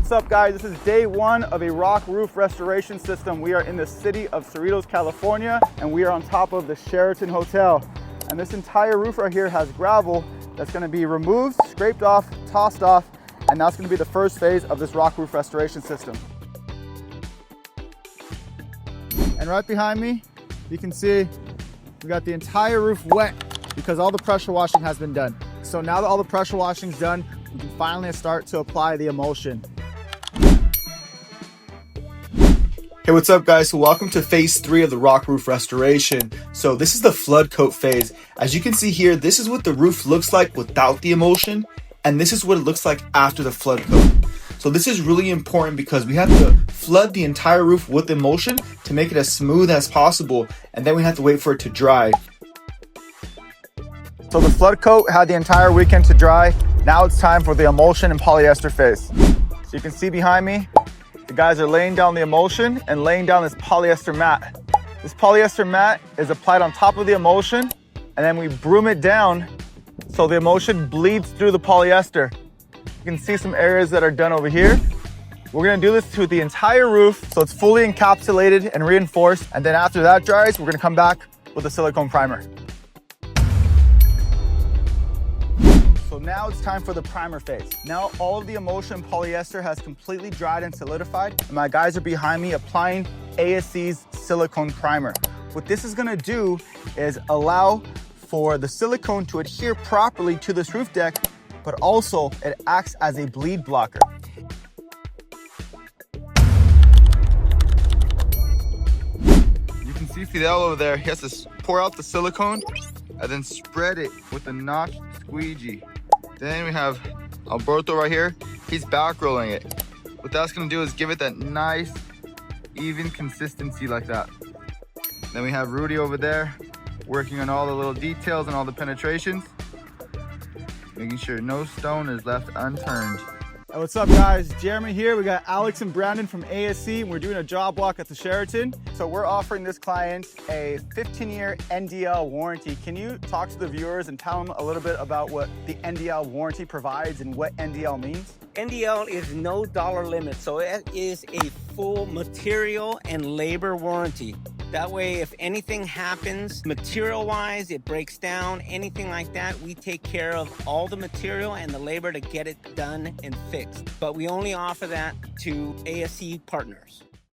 What's up, guys? This is day one of a rock roof restoration system. We are in the city of Cerritos, California, and we are on top of the Sheraton Hotel. And this entire roof right here has gravel that's going to be removed, scraped off, tossed off, and that's going to be the first phase of this rock roof restoration system. And right behind me, you can see we got the entire roof wet because all the pressure washing has been done. So now that all the pressure washing is done, we can finally start to apply the emulsion. Hey, what's up, guys? So welcome to phase 3 of the rock roof restoration. So this is the flood coat phase. As you can see here, this is what the roof looks like without the emulsion, and this is what it looks like after the flood coat. So this is really important because we have to flood the entire roof with emulsion to make it as smooth as possible, and then we have to wait for it to dry. So the flood coat had the entire weekend to dry. Now it's time for the emulsion and polyester phase. So you can see behind me, the guys are laying down the emulsion and laying down this polyester mat. This polyester mat is applied on top of the emulsion, and then we broom it down so the emulsion bleeds through the polyester. You can see some areas that are done over here. We're gonna do this to the entire roof so it's fully encapsulated and reinforced, and then after that dries, we're gonna come back with a silicone primer. So now it's time for the primer phase. Now all of the emulsion polyester has completely dried and solidified, and my guys are behind me applying ASC's silicone primer. What this is gonna do is allow for the silicone to adhere properly to this roof deck, but also it acts as a bleed blocker. You can see Fidel over there, he has to pour out the silicone and then spread it with a notched squeegee. Then we have Alberto right here, he's back rolling it. What that's gonna do is give it that nice, even consistency like that. Then we have Rudy over there, working on all the little details and all the penetrations, making sure no stone is left unturned. Hey, what's up, guys? Jeremy here. We got Alex and Brandon from ASC, and we're doing a job walk at the Sheraton. So we're offering this client a 15-year NDL warranty. Can you talk to the viewers and tell them a little bit about what the NDL warranty provides and what NDL means? NDL is no dollar limit, so it is a full material and labor warranty. That way, if anything happens material-wise, it breaks down, anything like that, we take care of all the material and the labor to get it done and fixed. But we only offer that to ASC partners.